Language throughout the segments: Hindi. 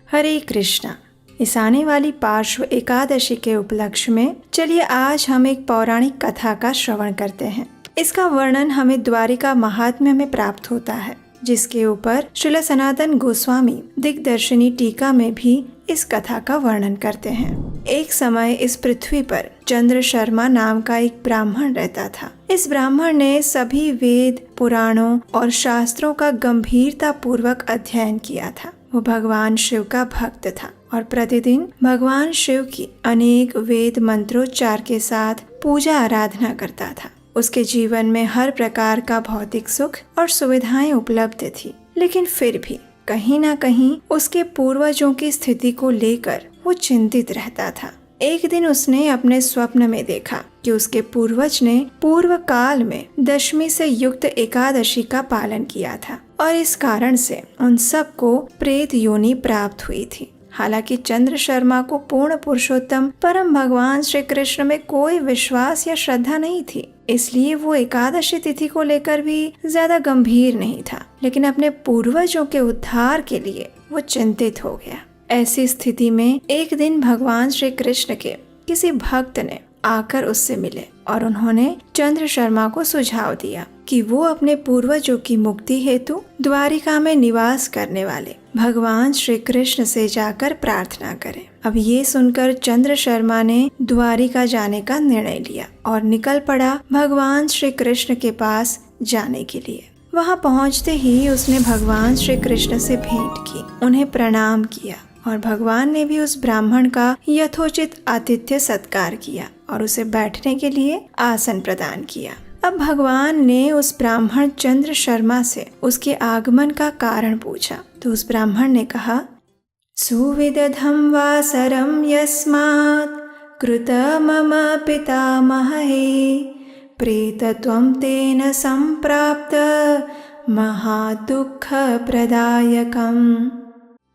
हरे कृष्णा। इस आने वाली पार्श्व एकादशी के उपलक्ष्य में चलिए आज हम एक पौराणिक कथा का श्रवण करते हैं। इसका वर्णन हमें द्वारिका महात्म्य में प्राप्त होता है, जिसके ऊपर श्रील सनातन गोस्वामी दिग्दर्शिनी टीका में भी इस कथा का वर्णन करते हैं। एक समय इस पृथ्वी पर चंद्र शर्मा नाम का एक ब्राह्मण रहता था। इस ब्राह्मण ने सभी वेद, पुराणों और शास्त्रों का गंभीरता पूर्वक अध्ययन किया था। वो भगवान शिव का भक्त था और प्रतिदिन भगवान शिव की अनेक वेद मंत्रोच्चार के साथ पूजा आराधना करता था। उसके जीवन में हर प्रकार का भौतिक सुख और सुविधाएं उपलब्ध थी, लेकिन फिर भी कहीं ना कहीं उसके पूर्वजों की स्थिति को लेकर वो चिंतित रहता था। एक दिन उसने अपने स्वप्न में देखा कि उसके पूर्वज ने पूर्व काल में दशमी से युक्त एकादशी का पालन किया था और इस कारण से उन सबको प्रेत योनि प्राप्त हुई थी। हालांकि चंद्र शर्मा को पूर्ण पुरुषोत्तम परम भगवान श्री कृष्ण में कोई विश्वास या श्रद्धा नहीं थी, इसलिए वो एकादशी तिथि को लेकर भी ज्यादा गंभीर नहीं था, लेकिन अपने पूर्वजों के उद्धार के लिए वो चिंतित हो गया। ऐसी स्थिति में एक दिन भगवान श्री कृष्ण के किसी भक्त ने आकर उससे मिले और उन्होंने चंद्र शर्मा को सुझाव दिया कि वो अपने पूर्वजों की मुक्ति हेतु द्वारिका में निवास करने वाले भगवान श्री कृष्ण से जाकर प्रार्थना करें। अब ये सुनकर चंद्र शर्मा ने द्वारिका जाने का निर्णय लिया और निकल पड़ा भगवान श्री कृष्ण के पास जाने के लिए। वहाँ पहुँचते ही उसने भगवान श्री कृष्ण से भेंट की, उन्हें प्रणाम किया और भगवान ने भी उस ब्राह्मण का यथोचित आतिथ्य सत्कार किया और उसे बैठने के लिए आसन प्रदान किया। अब भगवान ने उस ब्राह्मण चंद्र शर्मा से उसके आगमन का कारण पूछा, तो उस ब्राह्मण ने कहा, सुविदधं वासरं यस्मात् कृत मम पितामहे प्रेतत्वं तेन संप्राप्त महादुःख प्रदायकम्।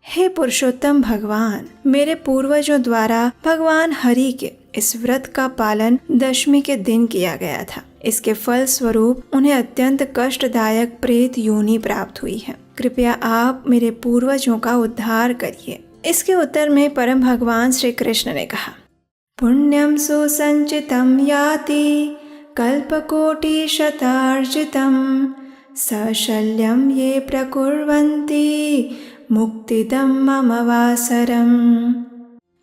हे पुरुषोत्तम भगवान, मेरे पूर्वजों द्वारा भगवान हरि के इस व्रत का पालन दशमी के दिन किया गया था। इसके फल स्वरूप उन्हें अत्यंत कष्टदायक प्रेत योनि प्राप्त हुई है। कृपया आप मेरे पूर्वजों का उद्धार करिए। इसके उत्तर में परम भगवान श्री कृष्ण ने कहा, पुण्यम सुसंचितम याति कल्पकोटि शतार्जितम सशल्यम ये प्रकुर्वन्ति मुक्तिदम मम वासरम।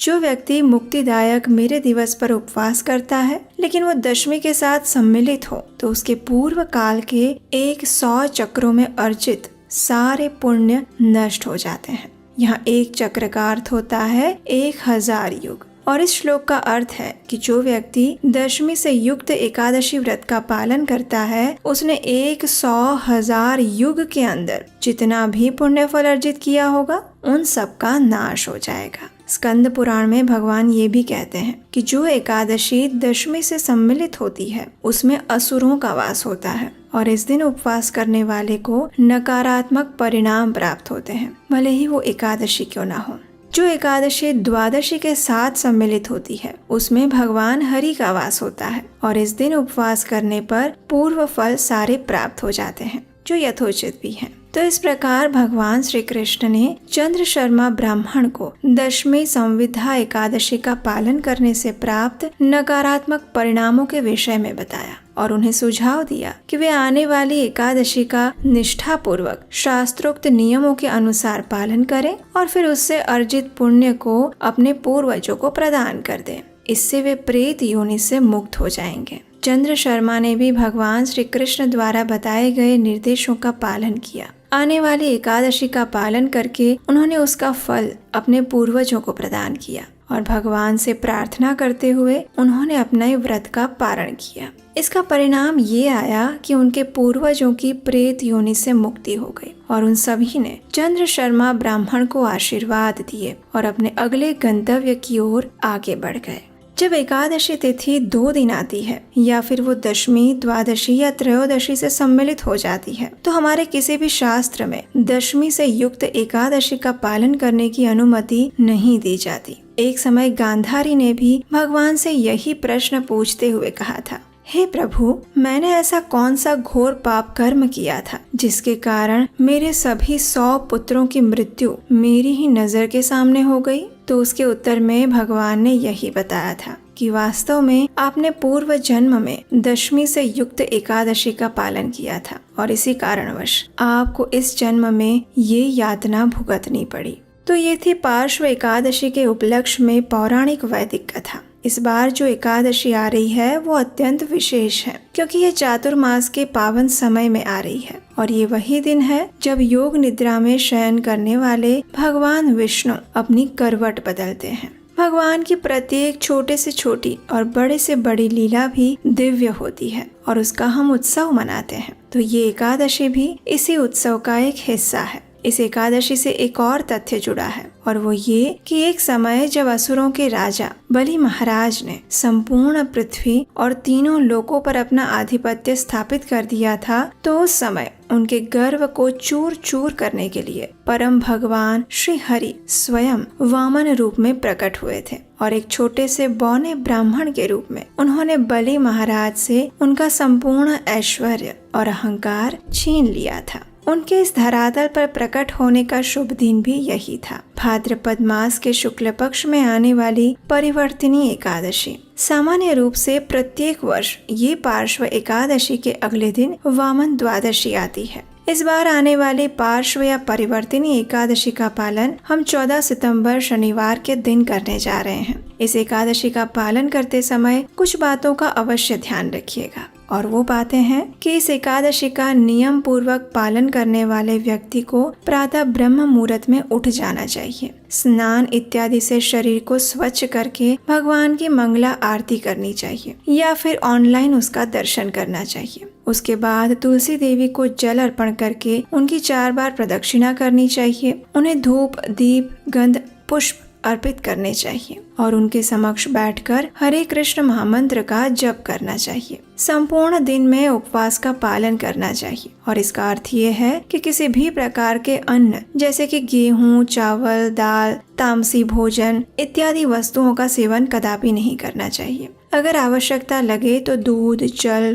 जो व्यक्ति मुक्तिदायक मेरे दिवस पर उपवास करता है, लेकिन वो दशमी के साथ सम्मिलित हो, तो उसके पूर्व काल के 100 चक्रों में अर्जित सारे पुण्य नष्ट हो जाते हैं। यहाँ एक चक्र का अर्थ होता है 1000 युग और इस श्लोक का अर्थ है कि जो व्यक्ति दशमी से युक्त एकादशी व्रत का पालन करता है, उसने 100,000 युग के अंदर जितना भी पुण्य फल अर्जित किया होगा उन सब का नाश हो जाएगा। स्कंद पुराण में भगवान ये भी कहते हैं कि जो एकादशी दशमी से सम्मिलित होती है उसमें असुरों का वास होता है और इस दिन उपवास करने वाले को नकारात्मक परिणाम प्राप्त होते हैं, भले ही वो एकादशी क्यों ना हो। जो एकादशी द्वादशी के साथ सम्मिलित होती है उसमें भगवान हरि का वास होता है और इस दिन उपवास करने पर पूर्व फल सारे प्राप्त हो जाते हैं, जो यथोचित भी हैं। तो इस प्रकार भगवान श्री कृष्ण ने चंद्र शर्मा ब्राह्मण को दशमी संविधा एकादशी का पालन करने से प्राप्त नकारात्मक परिणामों के विषय में बताया और उन्हें सुझाव दिया कि वे आने वाली एकादशी का निष्ठा पूर्वक शास्त्रोक्त नियमों के अनुसार पालन करें और फिर उससे अर्जित पुण्य को अपने पूर्वजों को प्रदान कर दें। इससे वे प्रेत योनि से मुक्त हो जाएंगे। चंद्र शर्मा ने भी भगवान श्री कृष्ण द्वारा बताए गए निर्देशों का पालन किया। आने वाली एकादशी का पालन करके उन्होंने उसका फल अपने पूर्वजों को प्रदान किया और भगवान से प्रार्थना करते हुए उन्होंने अपना व्रत का पारण किया। इसका परिणाम ये आया कि उनके पूर्वजों की प्रेत योनि से मुक्ति हो गई और उन सभी ने चंद्र शर्मा ब्राह्मण को आशीर्वाद दिए और अपने अगले गंतव्य की ओर आगे बढ़ गए। जब एकादशी तिथि 2 दिन आती है या फिर वो दशमी, द्वादशी या त्रयोदशी से सम्मिलित हो जाती है, तो हमारे किसी भी शास्त्र में दशमी से युक्त एकादशी का पालन करने की अनुमति नहीं दी जाती। एक समय गांधारी ने भी भगवान से यही प्रश्न पूछते हुए कहा था, हे प्रभु, मैंने ऐसा कौन सा घोर पाप कर्म किया था जिसके कारण मेरे सभी 100 पुत्रों की मृत्यु मेरी ही नजर के सामने हो गई? तो उसके उत्तर में भगवान ने यही बताया था कि वास्तव में आपने पूर्व जन्म में दशमी से युक्त एकादशी का पालन किया था और इसी कारणवश आपको इस जन्म में ये यातना भुगतनी पड़ी। तो ये थी पार्श्व एकादशी के उपलक्ष्य में पौराणिक वैदिक कथा। इस बार जो एकादशी आ रही है वो अत्यंत विशेष है क्योंकि ये चातुर्मास के पावन समय में आ रही है और ये वही दिन है जब योग निद्रा में शयन करने वाले भगवान विष्णु अपनी करवट बदलते हैं। भगवान की प्रत्येक छोटे से छोटी और बड़े से बड़ी लीला भी दिव्य होती है और उसका हम उत्सव मनाते हैं। तो ये एकादशी भी इसी उत्सव का एक हिस्सा है। इस एकादशी से एक और तथ्य जुड़ा है और वो ये कि एक समय जब असुरों के राजा बलि महाराज ने संपूर्ण पृथ्वी और तीनों लोकों पर अपना आधिपत्य स्थापित कर दिया था, तो उस समय उनके गर्व को चूर चूर करने के लिए परम भगवान श्री हरि स्वयं वामन रूप में प्रकट हुए थे और एक छोटे से बौने ब्राह्मण के रूप में उन्होंने बलि महाराज से उनका संपूर्ण ऐश्वर्य और अहंकार छीन लिया था। उनके इस धरातल पर प्रकट होने का शुभ दिन भी यही था, भाद्रपद मास के शुक्ल पक्ष में आने वाली परिवर्तिनी एकादशी। सामान्य रूप से प्रत्येक वर्ष ये पार्श्व एकादशी के अगले दिन वामन द्वादशी आती है। इस बार आने वाली पार्श्व या परिवर्तिनी एकादशी का पालन हम 14 सितंबर शनिवार के दिन करने जा रहे हैं। इस एकादशी का पालन करते समय कुछ बातों का अवश्य ध्यान रखिएगा और वो बातें हैं कि इस एकादशी का नियम पूर्वक पालन करने वाले व्यक्ति को प्रातः ब्रह्म मुहूर्त में उठ जाना चाहिए। स्नान इत्यादि से शरीर को स्वच्छ करके भगवान की मंगला आरती करनी चाहिए या फिर ऑनलाइन उसका दर्शन करना चाहिए। उसके बाद तुलसी देवी को जल अर्पण करके उनकी 4 बार प्रदक्षिणा करनी चाहिए। उन्हें धूप, दीप, गंध, पुष्प अर्पित करने चाहिए और उनके समक्ष बैठकर हरे कृष्ण महामंत्र का जप करना चाहिए। संपूर्ण दिन में उपवास का पालन करना चाहिए और इसका अर्थ ये है कि किसी भी प्रकार के अन्न जैसे कि गेहूं, चावल, दाल, तामसी भोजन इत्यादि वस्तुओं का सेवन कदापि नहीं करना चाहिए। अगर आवश्यकता लगे तो दूध, जल,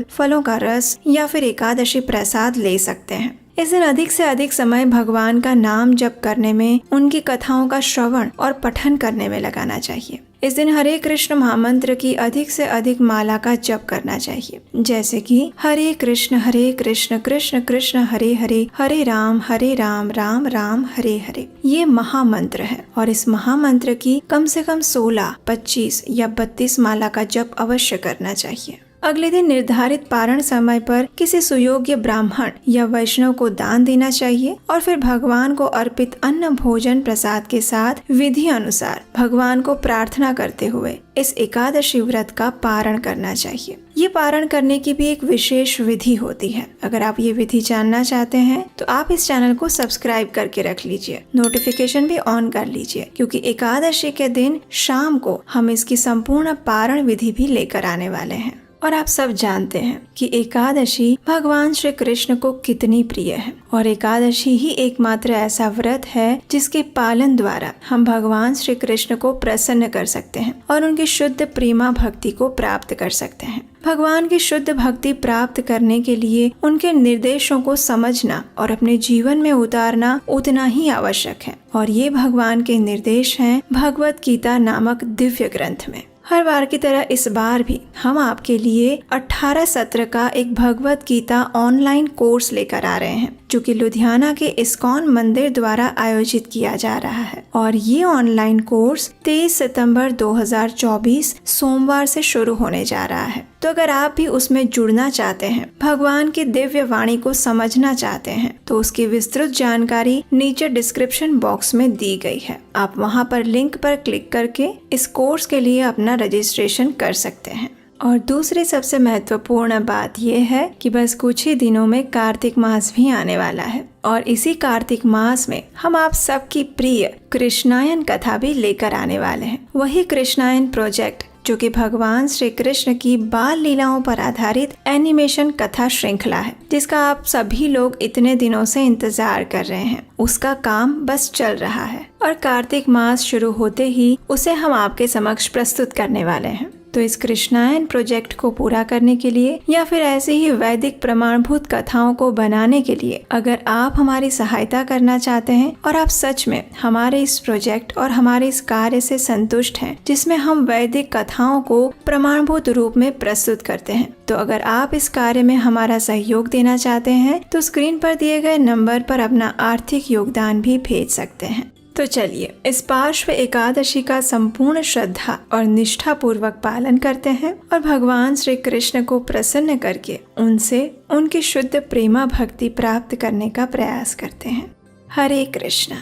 फलों का रस या फिर एकादशी प्रसाद ले सकते हैं। इस दिन अधिक से अधिक समय भगवान का नाम जप करने में, उनकी कथाओं का श्रवण और पठन करने में लगाना चाहिए। इस दिन हरे कृष्ण महामंत्र की अधिक से अधिक माला का जप करना चाहिए, जैसे कि हरे कृष्ण कृष्ण कृष्ण हरे हरे, हरे राम राम राम हरे हरे। ये महामंत्र है और इस महामंत्र की कम से कम 16, 25 या 32 माला का जप अवश्य करना चाहिए। अगले दिन निर्धारित पारण समय पर किसी सुयोग्य ब्राह्मण या वैष्णव को दान देना चाहिए और फिर भगवान को अर्पित अन्न भोजन प्रसाद के साथ विधि अनुसार भगवान को प्रार्थना करते हुए इस एकादशी व्रत का पारण करना चाहिए। ये पारण करने की भी एक विशेष विधि होती है। अगर आप ये विधि जानना चाहते हैं तो आप इस चैनल को सब्सक्राइब करके रख लीजिए, नोटिफिकेशन भी ऑन कर लीजिए, क्योंकि एकादशी के दिन शाम को हम इसकी संपूर्ण पारण विधि भी लेकर आने वाले हैं। और आप सब जानते हैं कि एकादशी भगवान श्री कृष्ण को कितनी प्रिय है और एकादशी ही एकमात्र ऐसा व्रत है जिसके पालन द्वारा हम भगवान श्री कृष्ण को प्रसन्न कर सकते हैं और उनकी शुद्ध प्रेमा भक्ति को प्राप्त कर सकते हैं। भगवान की शुद्ध भक्ति प्राप्त करने के लिए उनके निर्देशों को समझना और अपने जीवन में उतारना उतना ही आवश्यक है और ये भगवान के निर्देश हैं भगवत गीता नामक दिव्य ग्रंथ में। हर बार की तरह इस बार भी हम आपके लिए 18 सत्र का एक भगवत गीता ऑनलाइन कोर्स लेकर आ रहे हैं, जो कि लुधियाना के इस्कॉन मंदिर द्वारा आयोजित किया जा रहा है और ये ऑनलाइन कोर्स 23 सितंबर 2024 सोमवार से शुरू होने जा रहा है। तो अगर आप भी उसमें जुड़ना चाहते हैं, भगवान की दिव्य वाणी को समझना चाहते हैं, तो उसकी विस्तृत जानकारी नीचे डिस्क्रिप्शन बॉक्स में दी गई है। आप वहां पर लिंक पर क्लिक करके इस कोर्स के लिए अपना रजिस्ट्रेशन कर सकते हैं। और दूसरी सबसे महत्वपूर्ण बात यह है कि बस कुछ ही दिनों में कार्तिक मास भी आने वाला है और इसी कार्तिक मास में हम आप सबकी प्रिय कृष्णायन कथा भी लेकर आने वाले हैं। वही कृष्णायन प्रोजेक्ट जो कि भगवान श्री कृष्ण की बाल लीलाओं पर आधारित एनिमेशन कथा श्रृंखला है, जिसका आप सभी लोग इतने दिनों से इंतजार कर रहे हैं। उसका काम बस चल रहा है और कार्तिक मास शुरू होते ही उसे हम आपके समक्ष प्रस्तुत करने वाले हैं। तो इस कृष्णायन प्रोजेक्ट को पूरा करने के लिए या फिर ऐसे ही वैदिक प्रमाणभूत कथाओं को बनाने के लिए अगर आप हमारी सहायता करना चाहते हैं और आप सच में हमारे इस प्रोजेक्ट और हमारे इस कार्य से संतुष्ट हैं जिसमें हम वैदिक कथाओं को प्रमाणभूत रूप में प्रस्तुत करते हैं, तो अगर आप इस कार्य में हमारा सहयोग देना चाहते हैं तो स्क्रीन पर दिए गए नंबर पर अपना आर्थिक योगदान भी भेज सकते हैं। तो चलिए इस पार्श्व एकादशी का संपूर्ण श्रद्धा और निष्ठा पूर्वक पालन करते हैं और भगवान श्री कृष्ण को प्रसन्न करके उनसे उनकी शुद्ध प्रेमा भक्ति प्राप्त करने का प्रयास करते हैं। हरे कृष्णा।